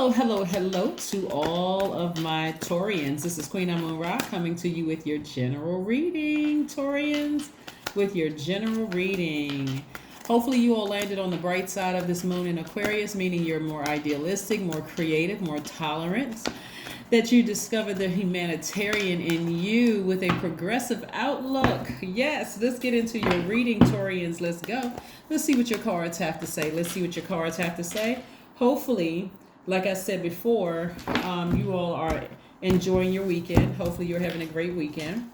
Hello to all of my Taurians. This is Queen Amun-Ra coming to you with your general reading, Taurians, with your general reading. Hopefully you all landed on the bright side of this moon in Aquarius, meaning you're more idealistic, more creative, more tolerant, that you discovered the humanitarian in you with a progressive outlook. Yes, let's get into your reading, Taurians. Let's go. Let's see what your cards have to say. Hopefully, like I said before, you all are enjoying your weekend. Hopefully you're having a great weekend.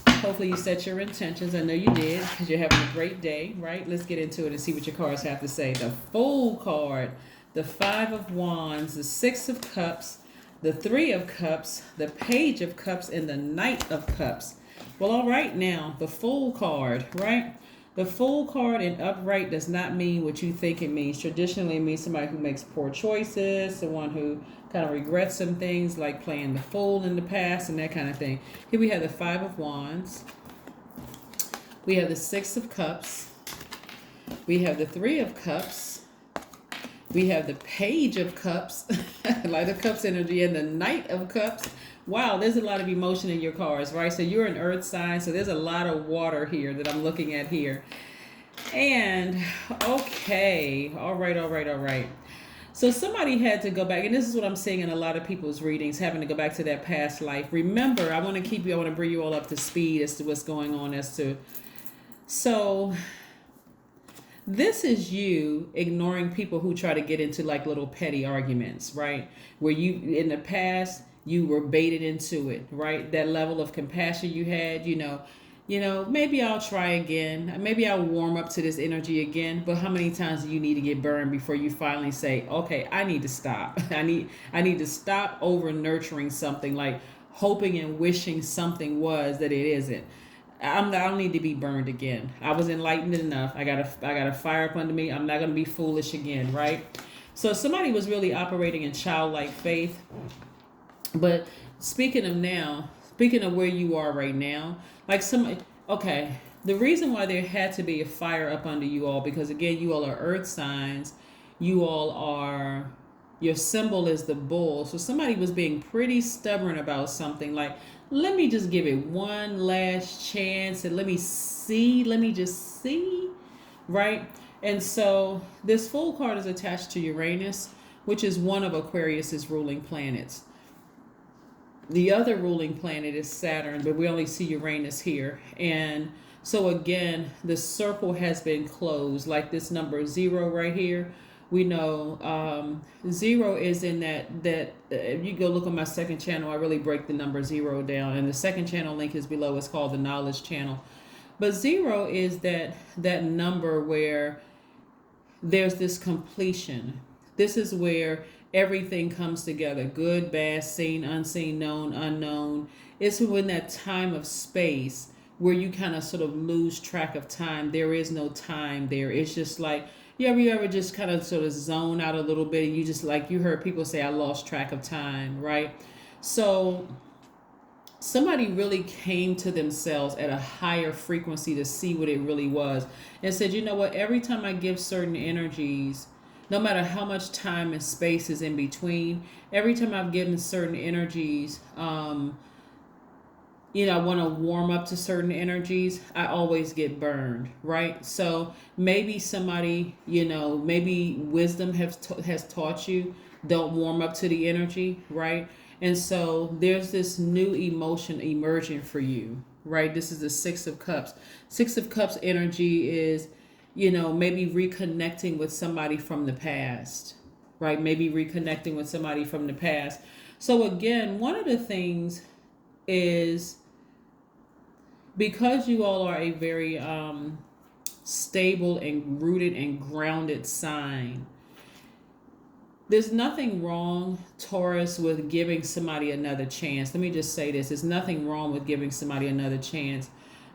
Hopefully you set your intentions. I know you did because you're having a great day, right? Let's get into it and see what your cards have to say. The Fool card, the Five of Wands, the Six of Cups, the Three of Cups, the Page of Cups, and the Knight of Cups. Well, all right now, the Fool card, right? The Fool card in upright does not mean what you think it means. Traditionally, it means somebody who makes poor choices, someone who kind of regrets some things like playing the fool in the past and that kind of thing. Here we have the Five of Wands. We have the Six of Cups. We have the Three of Cups. We have the Page of Cups, Light of Cups energy, and the Knight of Cups. Wow, there's a lot of emotion in your cards, right? So you're an earth sign, so there's a lot of water here that I'm looking at here. And, okay, all right. So somebody had to go back, and this is what I'm seeing in a lot of people's readings, having to go back to that past life. Remember, I want to bring you all up to speed as to what's going on so this is you ignoring people who try to get into like little petty arguments, right? Where you, in the past, you were baited into it, right? That level of compassion you had, maybe I'll try again. Maybe I'll warm up to this energy again. But how many times do you need to get burned before you finally say, okay, I need to stop. I need to stop over nurturing something, like hoping and wishing something was that it isn't. I don't need to be burned again. I was enlightened enough. I got a fire up under me. I'm not going to be foolish again, right? So somebody was really operating in childlike faith. But speaking of where you are right now, the reason why there had to be a fire up under you all, because again, you all are earth signs. Your symbol is the bull. So somebody was being pretty stubborn about something, like, let me just give it one last chance and let me just see, right? And so this Fool card is attached to Uranus, which is one of Aquarius's ruling planets. The other ruling planet is Saturn, but we only see Uranus here. And so again, the circle has been closed, like this number 0 right here. We know 0 is in that if you go look on my second channel, I really break the number 0 down. And the second channel link is below. It's called the Knowledge Channel. But 0 is that number where there's this completion. This is where everything comes together. Good, bad, seen, unseen, known, unknown. It's when that time of space where you kind of sort of lose track of time. There is no time there. It's just like, you ever just kind of sort of zone out a little bit, and you just, like you heard people say, I lost track of time, right? So somebody really came to themselves at a higher frequency to see what it really was, and said, you know what, every time I give certain energies, no matter how much time and space is in between, every time I've given certain energies, I want to warm up to certain energies, I always get burned, right? So maybe somebody, maybe wisdom has taught you, don't warm up to the energy, right? And so there's this new emotion emerging for you, right? This is the Six of Cups. Six of Cups energy is, maybe reconnecting with somebody from the past, right? Maybe reconnecting with somebody from the past. So again, one of the things is, because you all are a very stable and rooted and grounded sign, there's nothing wrong, Taurus, with giving somebody another chance. Let me just say this. There's nothing wrong with giving somebody another chance,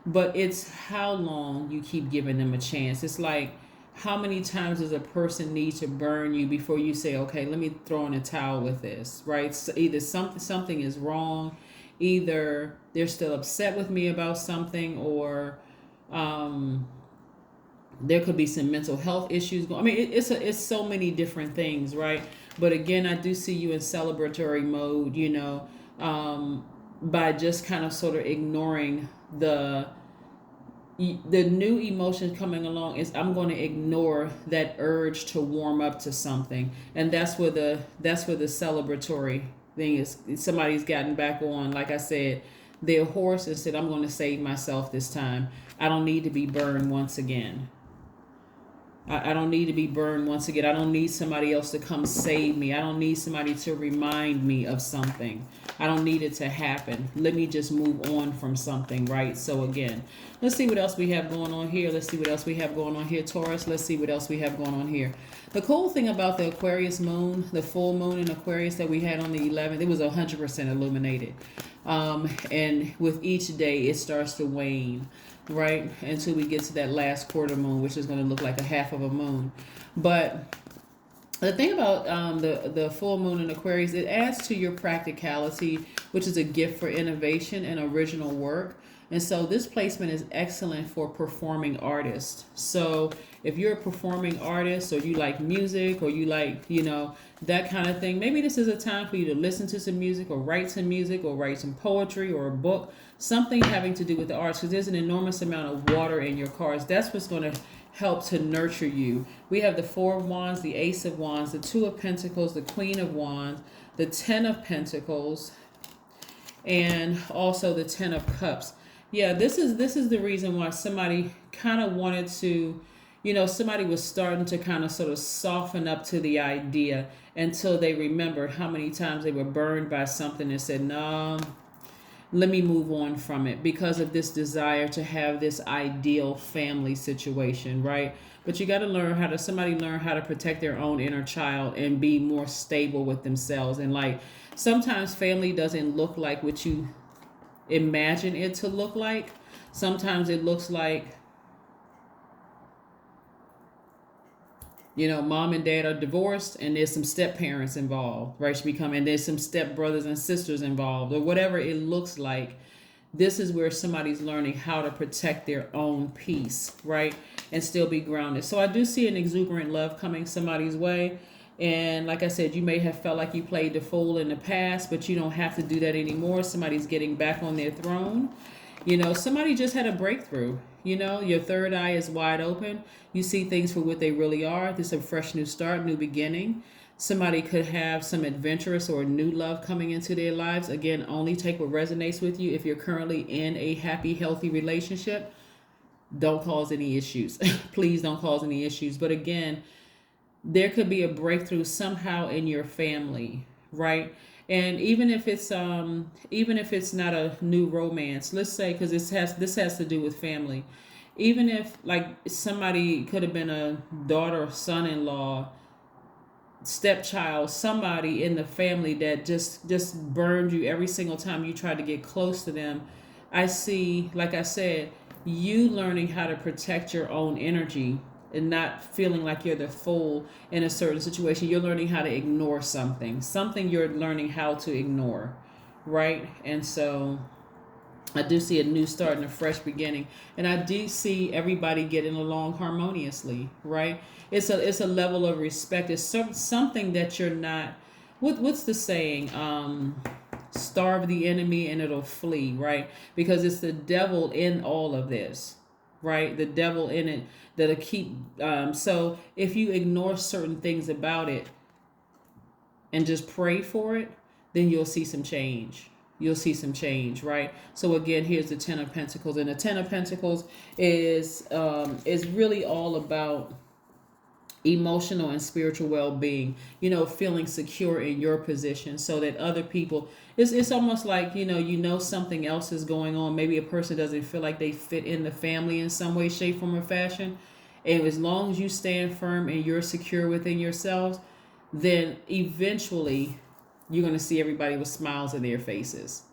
but it's how long you keep giving them a chance. It's like, how many times does a person need to burn you before you say, okay, let me throw in a towel with this, right? So either something is wrong, either they're still upset with me about something, or there could be some mental health issues. It's so many different things, right? But again, I do see you in celebratory mode, by just kind of sort of ignoring the new emotion coming along. Is I'm going to ignore that urge to warm up to something, and that's where the celebratory thing is. Somebody's gotten back on, like I said, their horse and said, I'm going to save myself this time. I don't need to be burned once again. I don't need to be burned once again. I don't need somebody else to come save me. I don't need somebody to remind me of something. I don't need it to happen. Let me just move on from something, right? So again, let's see what else we have going on here. Let's see what else we have going on here, Taurus. Let's see what else we have going on here. The cool thing about the Aquarius moon, the full moon in Aquarius that we had on the 11th, it was 100% illuminated. And with each day, it starts to wane, right, until we get to that last quarter moon, which is going to look like a half of a moon. But the thing about the full moon in Aquarius, it adds to your practicality, which is a gift for innovation and original work. And so this placement is excellent for performing artists. So if you're a performing artist, or you like music, or you like, that kind of thing, maybe this is a time for you to listen to some music, or write some music, or write some poetry, or a book, something having to do with the arts, because there's an enormous amount of water in your cards. That's what's going to help to nurture you. We have the Four of Wands, the Ace of Wands, the Two of Pentacles, the Queen of Wands, the Ten of Pentacles, and also the Ten of Cups. Yeah, this is the reason why somebody kind of wanted to, somebody was starting to kind of sort of soften up to the idea until they remembered how many times they were burned by something and said, no, let me move on from it, because of this desire to have this ideal family situation, right? But you got to learn how to protect their own inner child and be more stable with themselves. And like, sometimes family doesn't look like what you imagine it to look like. Sometimes it looks like, mom and dad are divorced and there's some step parents involved, right? And there's some step brothers and sisters involved, or whatever it looks like. This is where somebody's learning how to protect their own peace, right? And still be grounded. So I do see an exuberant love coming somebody's way. And like I said, you may have felt like you played the fool in the past, but you don't have to do that anymore. Somebody's getting back on their throne. Somebody just had a breakthrough. Your third eye is wide open. You see things for what they really are. This is a fresh new start, new beginning. Somebody could have some adventurous or new love coming into their lives. Again, only take what resonates with you. If you're currently in a happy, healthy relationship, don't cause any issues. Please don't cause any issues. But again, there could be a breakthrough somehow in your family, right? And even if it's not a new romance, let's say, because this has to do with family. Even if like somebody could have been a daughter, son-in-law, stepchild, somebody in the family that just burned you every single time you tried to get close to them. I see, like I said, you learning how to protect your own energy and not feeling like you're the fool in a certain situation. You're learning how to ignore something you're learning how to ignore, right? And so I do see a new start and a fresh beginning, and I do see everybody getting along harmoniously, right? It's a level of respect. It's something that you're not, what's the saying, starve the enemy and it'll flee, right? Because it's the devil in all of this, right? The devil in it that'll keep, so if you ignore certain things about it and just pray for it, then you'll see some change. Right? So again, here's the Ten of Pentacles, and the Ten of Pentacles is really all about emotional and spiritual well-being, feeling secure in your position, so that other people, it's almost like, something else is going on. Maybe a person doesn't feel like they fit in the family in some way, shape, form, or fashion. And as long as you stand firm and you're secure within yourselves, then eventually you're going to see everybody with smiles on their faces.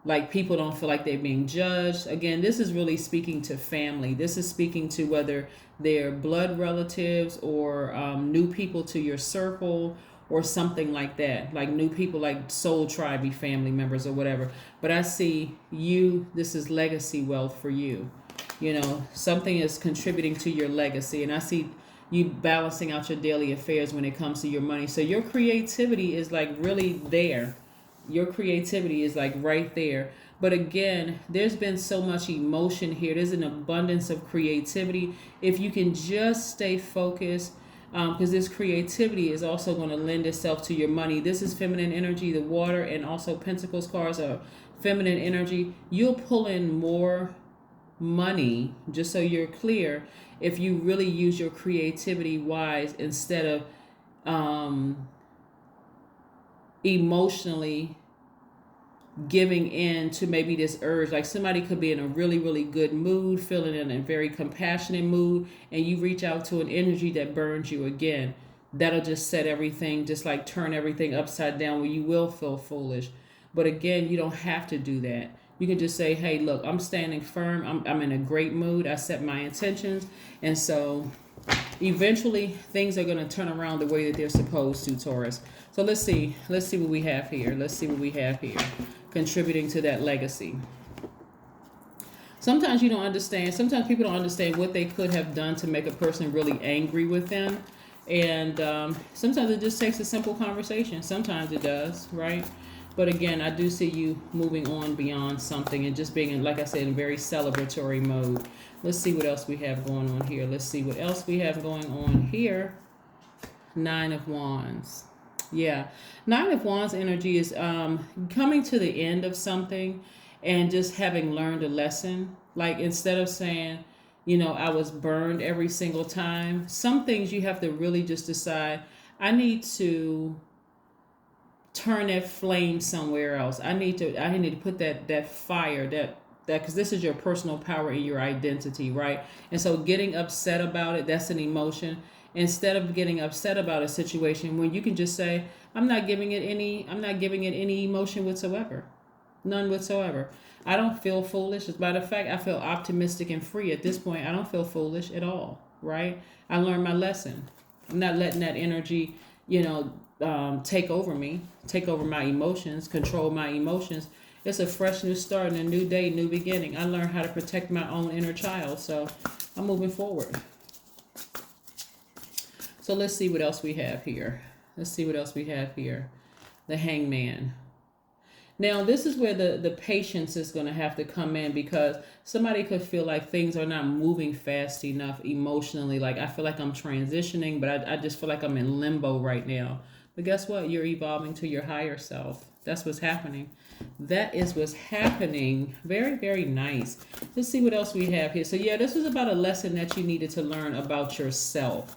Like, people don't feel like they're being judged. Again, this is really speaking to family. This is speaking to whether they're blood relatives or new people to your circle or something like that. Like new people, like soul tribe family members or whatever. But I see this is legacy wealth for you. Something is contributing to your legacy. And I see you balancing out your daily affairs when it comes to your money. So your creativity is like really there. Your creativity is like right there. But again, there's been so much emotion here. There's an abundance of creativity. If you can just stay focused, because this creativity is also going to lend itself to your money. This is feminine energy, the water, and also Pentacles cards are feminine energy. You'll pull in more money, just so you're clear, if you really use your creativity wise instead of emotionally giving in to maybe this urge. Like somebody could be in a really, really good mood, feeling in a very compassionate mood, and you reach out to an energy that burns you again. That'll just set everything, just like turn everything upside down, where you will feel foolish. But again, you don't have to do that. You can just say, hey, look, I'm standing firm. I'm in a great mood. I set my intentions. And so eventually things are going to turn around the way that they're supposed to, Taurus. So let's see what we have here. Contributing to that legacy. Sometimes you don't understand. Sometimes people don't understand what they could have done to make a person really angry with them. And sometimes it just takes a simple conversation. Sometimes it does, right? But again, I do see you moving on beyond something and just being, like I said, in very celebratory mode. Let's see what else we have going on here. Nine of Wands. Yeah. Nine of Wands energy is coming to the end of something and just having learned a lesson. Like instead of saying, I was burned every single time, some things you have to really just decide, I need to turn that flame somewhere else. I need to put that fire, that because this is your personal power and your identity, right? And so getting upset about it, that's an emotion. Instead of getting upset about a situation, when you can just say, I'm not giving it any emotion whatsoever. None whatsoever. I don't feel foolish. As a matter of fact, I feel optimistic and free at this point. I don't feel foolish at all, right? I learned my lesson. I'm not letting that energy, take over me, take over my emotions, control my emotions. It's a fresh new start and a new day, new beginning. I learned how to protect my own inner child, so I'm moving forward. So let's see what else we have here. The Hangman. Now, this is where the patience is going to have to come in, because somebody could feel like things are not moving fast enough emotionally. Like, I feel like I'm transitioning, but I just feel like I'm in limbo right now. But guess what? You're evolving to your higher self. That's what's happening. That is what's happening. Very, very nice. Let's see what else we have here. So, yeah, this was about a lesson that you needed to learn about yourself.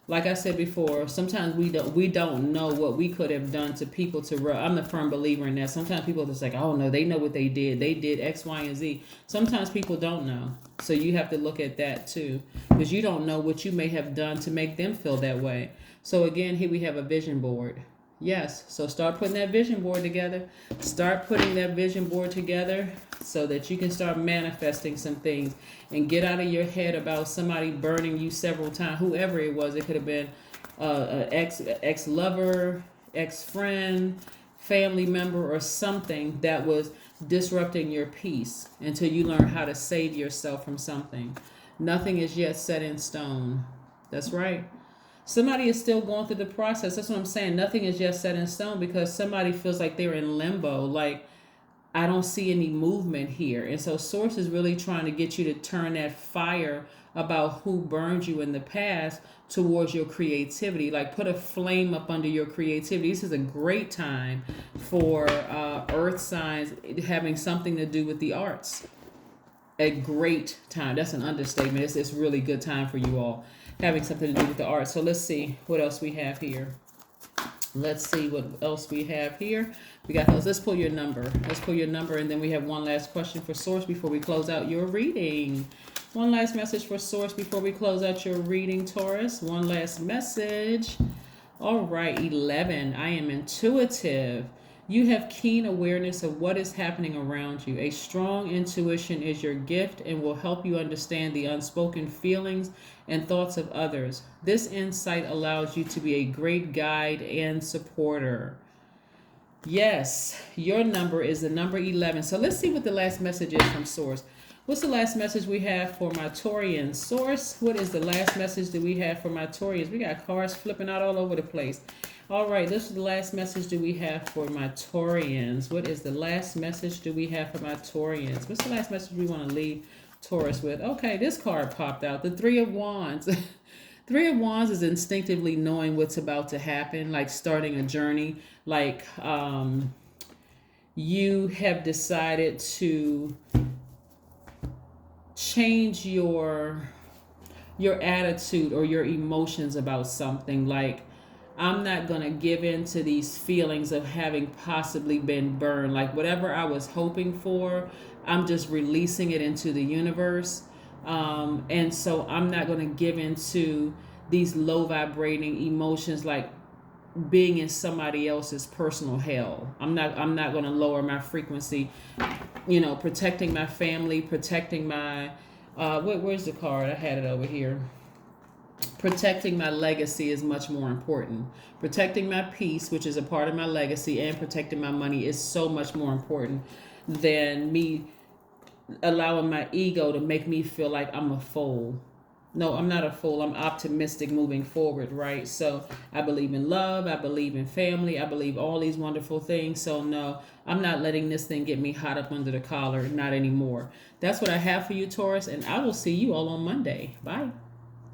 Like I said before, sometimes we don't know what we could have done to people I'm the firm believer in that. Sometimes people are just like, oh no, they know what they did. They did X, Y, and Z. Sometimes people don't know. So you have to look at that too, because you don't know what you may have done to make them feel that way. So again, here we have a vision board. Yes, so start putting that vision board together. Start putting that vision board together so that you can start manifesting some things and get out of your head about somebody burning you several times, whoever it was. It could have been an ex-lover, ex-friend, family member, or something that was disrupting your peace until you learn how to save yourself from something. Nothing is yet set in stone. That's right. Somebody is still going through the process. That's what I'm saying. Nothing is yet set in stone, because somebody feels like they're in limbo. Like, I don't see any movement here. And so Source is really trying to get you to turn that fire about who burned you in the past towards your creativity. Like, put a flame up under your creativity. This is a great time for earth signs having something to do with the arts. A great time. That's an understatement. It's really good time for you all having something to do with the arts. So let's see what else we have here. We got those. Let's pull your number. And then we have one last question for Source before we close out your reading. One last message for Source before we close out your reading, Taurus. One last message. All right, 11. I am intuitive. You have keen awareness of what is happening around you. A strong intuition is your gift and will help you understand the unspoken feelings and thoughts of others. This insight allows you to be a great guide and supporter. Yes, your number is the number 11. So let's see what the last message is from Source. What's the last message we have for my Taurians? Source, what is the last message that we have for my Taurians? We got cards flipping out all over the place. All right, this is the last message that we have for my Taurians. What is the last message that we have for my Taurians? What's the last message we want to leave Taurus with? Okay, this card popped out. The Three of Wands. Three of Wands is instinctively knowing what's about to happen, like starting a journey. Like you have decided to change your attitude or your emotions about something. Like, I'm not going to give in to these feelings of having possibly been burned. Like, whatever I was hoping for, I'm just releasing it into the universe. And so I'm not going to give into these low vibrating emotions, like being in somebody else's personal hell. I'm not going to lower my frequency, protecting my family, protecting my where's the card? I had it over here. Protecting my legacy is much more important. Protecting my peace, which is a part of my legacy, and protecting my money is so much more important than me allowing my ego to make me feel like I'm a fool. No, I'm not a fool. I'm optimistic moving forward, right? So I believe in love. I believe in family. I believe all these wonderful things. So no, I'm not letting this thing get me hot up under the collar. Not anymore. That's what I have for you, Taurus. And I will see you all on Monday. Bye.